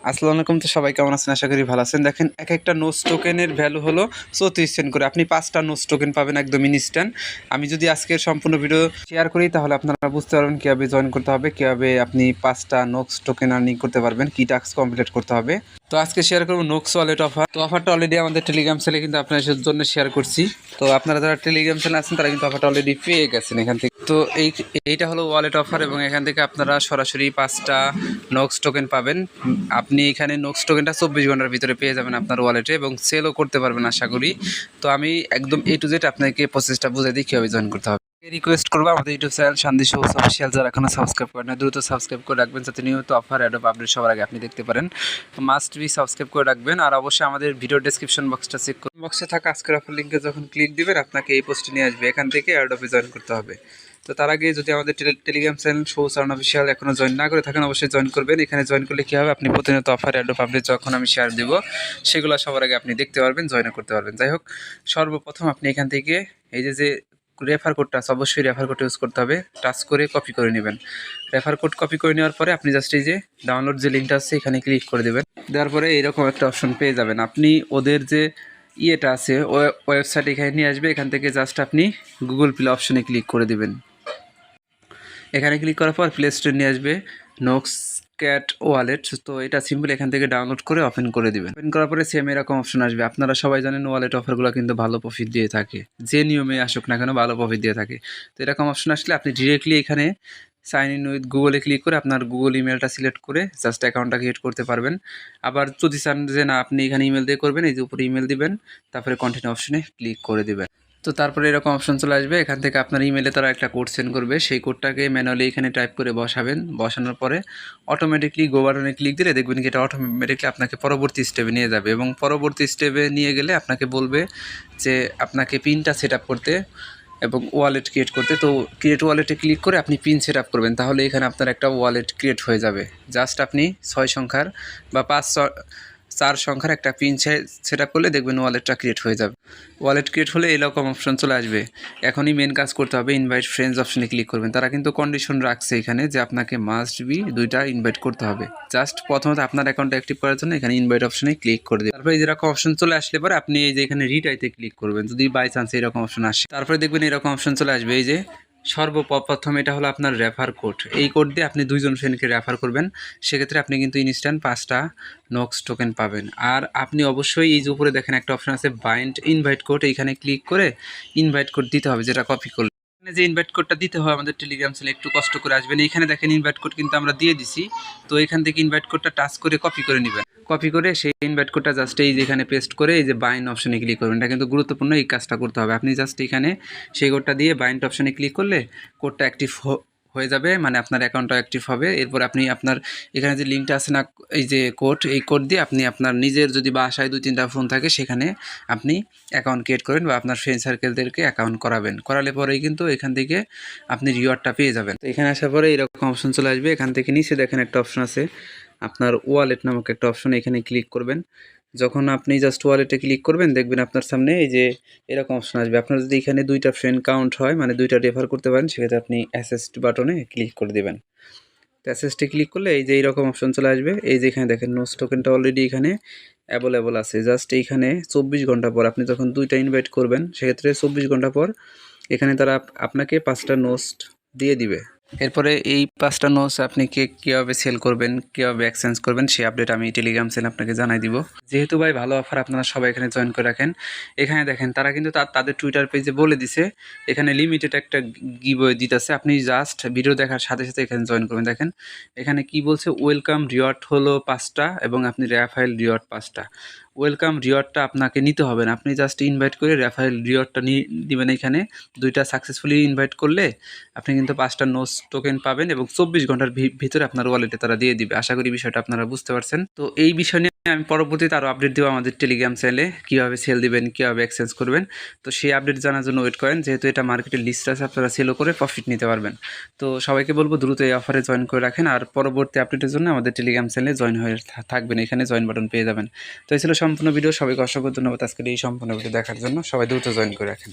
আসসালামু আলাইকুম। তো সবাই কেমন আছেন? আশা করি ভালো আছেন। দেখেন এক একটা নোজ টোকেনের ভ্যালু হলো 34 সেন্ট করে। আপনি 5টা নোজ টোকেন পাবেন একদম ইনস্ট্যান্ট। আমি যদি আজকের সম্পূর্ণ ভিডিও শেয়ার করি তাহলে আপনারা বুঝতে পারবেন কীভাবে জয়েন করতে হবে, কীভাবে আপনি 5টা নোজ টোকেন আর্নিং করতে পারবেন, কী টাস্ক কমপ্লিট করতে হবে। তো আজকে শেয়ার করবো নোক্স ওয়ালেট অফার। তো অফারটা অলরেডি আমাদের টেলিগ্রাম চ্যানেলে কিন্তু আপনাদের জন্য শেয়ার করছি। তো আপনারা যারা টেলিগ্রাম চ্যানেলে আছেন তারা কিন্তু অফারটা অলরেডি পেয়ে গেছেন এখান থেকে। তো এইটা হলো ওয়ালেট অফার এবং এখান থেকে আপনারা সরাসরি 5টা নোক্স টোকেন পাবেন। আপনি এখানে নোক্স টোকেনটা 24 ঘন্টার ভিতরে পেয়ে যাবেন আপনার ওয়ালেটে এবং সেলও করতে পারবেন আশা করি। তো আমি একদম A to Z আপনাকে প্রসেসটা বুঝে দিই কীভাবে জয়েন করতে হবে। রিকোয়েস্ট করবো আমাদের ইউটিউব চ্যানেল শান্তি শো অফিসিয়াল যারা এখনো সাবস্ক্রাইব করেন না দ্রুত সাবস্ক্রাইব করে রাখবেন, যাতে নিয়মিত অফার অ্যাড আপডেট সবার আগে আপনি দেখতে পারেন। মাস্ট বি সাবস্ক্রাইব করে রাখবেন। আর অবশ্যই আমাদের ভিডিও ডেসক্রিপশন বক্সটা চেক করুন। বক্সে থাকা আজকের অফার লিঙ্কে যখন ক্লিক দিবেন আপনাকে এই পোস্টে নিয়ে আসবে, এখান থেকে অ্যাডপে জয়েন করতে হবে। তো তার আগে যদি আমাদের Telegram channel show sound official এখনও জয়েন না করে থাকেন অবশ্যই জয়েন করবেন। এখানে জয়েন করলে কী হবে, আপনি প্রতিনিয়ত অফার অ্যাড আপডেট যখন আমি শেয়ার দেবো সেগুলো সবার আগে আপনি দেখতে পারবেন, জয়েন করতে পারবেন। যাই হোক, সর্বপ্রথম আপনি এখান থেকে এই যে রেফার কোডটা আছে, অবশ্যই রেফার কোড ইউজ করতে হবে। টাচ করে কপি করে নেবেন। রেফার কোড কপি করে নেওয়ার পরে আপনি জাস্ট এই যে ডাউনলোড যে লিঙ্কটা আছে এখানে ক্লিক করে দেবেন। দেওয়ার পরে এইরকম একটা অপশন পেয়ে যাবেন। আপনি ওদের যে ইয়েটা আছে ওয়েবসাইট এখানে নিয়ে আসবে। এখান থেকে জাস্ট আপনি গুগল প্লে অপশনে ক্লিক করে দেবেন। এখানে ক্লিক করার পর প্লে স্টোরে নিয়ে আসবে নোক্স ক্যাট ওয়ালেট। তো এটা সিম্পল এখান থেকে ডাউনলোড করে ওপেন করে দিবেন। ওপেন করার পরে সেম এরকম অপশন আসবে। আপনারা সবাই জানেন ওয়ালেট অফারগুলো কিন্তু ভালো প্রফিট দিয়ে থাকে, যে নিয়মে আসুক না কেন ভালো প্রফিট দিয়ে থাকে। তো এরকম অপশন আসলে আপনি ডিরেক্টলি এখানে সাইন ইন উইথ গুগলে ক্লিক করে আপনার গুগল ইমেলটা সিলেক্ট করে জাস্ট অ্যাকাউন্টটা ক্রিয়েট করতে পারবেন। আবার যদি চান যে না আপনি এখানে ইমেল দিয়ে করবেন, এই যে উপরে ইমেল দিবেন, তারপরে কন্টিনিউ অপশনে ক্লিক করে দেবেন। তো তারপরে এরকম অপশন চলে আসবে। এখান থেকে আপনার ইমেলে তারা একটা কোড সেন্ড করবে, সেই কোডটাকে ম্যানুয়ালি এখানে টাইপ করে বসাবেন। বসানোর পরে অটোমেটিকলি গো বাটনে ক্লিক দিলে দেখবেন কি এটা অটোমেটিকলি আপনাকে পরবর্তী স্টেপে নিয়ে যাবে এবং পরবর্তী স্টেপে নিয়ে গেলে আপনাকে বলবে যে আপনাকে পিনটা সেট আপ করতে এবং ওয়ালেট ক্রিয়েট করতে। তো ক্রিয়েট ওয়ালেটে ক্লিক করে আপনি পিন সেট আপ করবেন, তাহলে এখানে আপনার একটা ওয়ালেট ক্রিয়েট হয়ে যাবে। জাস্ট আপনি 6 সংখ্যার বা 4 সংখ্যার একটা পিন সেট আপ করলে দেখবেন ওয়ালেটটা ক্রিয়েট হয়ে যাবে। ওয়ালেট ক্রিয়েট হলে এরকম অপশন চলে আসবে। এখনই মেন কাজ করতে হবে, ইনভাইট ফ্রেন্ডস অপশনে ক্লিক করবেন। তারা কিন্তু কন্ডিশন রাখছে এখানে যে আপনাকে মাস্ট বি 2টা ইনভাইট করতে হবে। জাস্ট প্রথমত আপনার অ্যাকাউন্টটা অ্যাক্টিভ করার জন্য এখানে ইনভাইট অপশনে ক্লিক করে দেবেন। তারপরে যেরকম অপশন চলে আসলে পরে আপনি এই যে এখানে রিটাইতে ক্লিক করবেন যদি বাই চান্স এরকম অপশন আসে। তারপরে দেখবেন এরকম অপশন চলে আসবে। এই যে সর্বপ্রথম এটা হলো আপনার রেফার কোড। এই কোড দিয়ে আপনি 2জন ফ্রেন্ডকে রেফার করবেন, সেক্ষেত্রে আপনি কিন্তু ইনস্ট্যান্ট 5টা নোক্স টোকেন পাবেন। আর আপনি অবশ্যই এই যে উপরে দেখেন একটা অপশন আছে বাইন্ড ইনভাইট কোড, এইখানে ক্লিক করে ইনভাইট কোড দিতে হবে, যেটা কপি করলে যে ইনভাইট কোডটা দিতে হয় আমাদের টেলিগ্রাম চ্যানেলে একটু কষ্ট করে আসবেন। এইখানে দেখেন ইনভাইট কোড কিন্তু আমরা দিয়ে দিছি। তো এখান থেকে ইনভাইট কোডটা টাচ করে কপি করে নেবেন। কপি করে সেই ইনভাইট কোডটা জাস্ট এই যেখানে পেস্ট করে এই যে বাইন্ড অপশনে ক্লিক করবেন। এটা কিন্তু গুরুত্বপূর্ণ, এই কাজটা করতে হবে। আপনি জাস্ট এখানে সেই কোডটা দিয়ে বাইন্ড অপশনে ক্লিক করলে কোডটা অ্যাক্টিভ হয়ে যাবে, মানে আপনার অ্যাকাউন্টটা অ্যাক্টিভ হবে। এরপর আপনি আপনার এখানে যে লিঙ্কটা আছে না, এই যে কোড, এই কোড দিয়ে আপনি আপনার নিজের যদি বাসায় 2-3টা ফোন থাকে সেখানে আপনি অ্যাকাউন্ট ক্রিয়েট করেন বা আপনার ফ্রেন্ড সার্কেলদেরকে অ্যাকাউন্ট করাবেন। করালে পরেই কিন্তু এখান থেকে আপনি রিওয়ার্ডটা পেয়ে যাবেন। তো এখানে আসার পরে এরকম অপশন চলে আসবে। এখান থেকে নিচে দেখেন একটা অপশন আছে আপনার ওয়ালেট নামক একটা অপশন, এখানে ক্লিক করবেন। যখন আপনি জাস্ট ওয়ালেটে ক্লিক করবেন দেখবেন আপনার সামনে এই যে এরকম অপশন আসবে। আপনার যদি এখানে 2টা ফ্রেন্ড কাউন্ট হয়, মানে 2টা রেফার করতে পারেন, সেক্ষেত্রে আপনি অ্যাসেস্ট বাটনে ক্লিক করে দেবেন। তো অ্যাসেস্টে ক্লিক করলে এই যে এইরকম অপশন চলে আসবে। এই যে এখানে দেখেন নোজ টোকেনটা অলরেডি এখানে অ্যাভেলেবল আছে। জাস্ট এইখানে 24 ঘন্টা পর আপনি যখন 2টা ইনভাইট করবেন, সেক্ষেত্রে 24 ঘন্টা পর এখানে তারা আপনাকে 5টা নোজ দিয়ে দিবে। এরপরে এই 5টা নোজ আপনি কীভাবে সেল করবেন, কীভাবে এক্সচেঞ্জ করবেন সেই আপডেট আমি টেলিগ্রাম চ্যানেলে আপনাকে জানাই দিব। যেহেতু ভাই ভালো অফার, আপনারা সবাই এখানে জয়েন করে রাখেন। এখানে দেখেন তারা কিন্তু তাদের টুইটার পেজে বলে দিছে এখানে লিমিটেড একটা গিভওয়ে দিতেছে। আপনি জাস্ট ভিডিও দেখার সাথে সাথে এখানে জয়েন করবেন। দেখেন এখানে কি বলছে, ওয়েলকাম রিওয়ার্ড হলো 5টা এবং আপনি রেফারেল রিওয়ার্ড 5টা। ওয়েলকাম রিওয়ার্ডটা আপনাকে নিতে হবে না, আপনি জাস্ট ইনভাইট করে রেফারেল রিওয়ার্ডটা দিবেন। এখানে 2টা সাকসেসফুলি ইনভাইট করলে আপনি কিন্তু 5টা নোজ টোকেন পাবেন এবং 24 ঘন্টার ভিতরে আপনার ওয়ালেটে তারা দিয়ে দিবে। আশা করি বিষয়টা আপনারা বুঝতে পারছেন। তো এই বিষয় নিয়ে আমি পরবর্তীতে আরও আপডেট দেবো আমাদের টেলিগ্রাম চ্যানেলে, কীভাবে সেল দিবেন, কীভাবে এক্সচেঞ্জ করবেন। তো সেই আপডেট জানার জন্য ওয়েট করেন, যেহেতু এটা মার্কেটের লিস্ট আছে, আপনারা সেলও করে প্রফিট নিতে পারবেন। তো সবাইকে বলবো দ্রুত এই অফারে জয়েন করে রাখেন আর পরবর্তী আপডেটের জন্য আমাদের টেলিগ্রাম চ্যানেলে জয়েন হয়ে থাকবেন। এখানে জয়েন বাটন পেয়ে যাবেন। তো এই ছিল সম্পূর্ণ ভিডিও। সবাইকে অসংখ্য ধন্যবাদ আজকের এই সম্পূর্ণ ভিডিও দেখার জন্য। সবাই দ্রুত জয়েন করে রাখেন।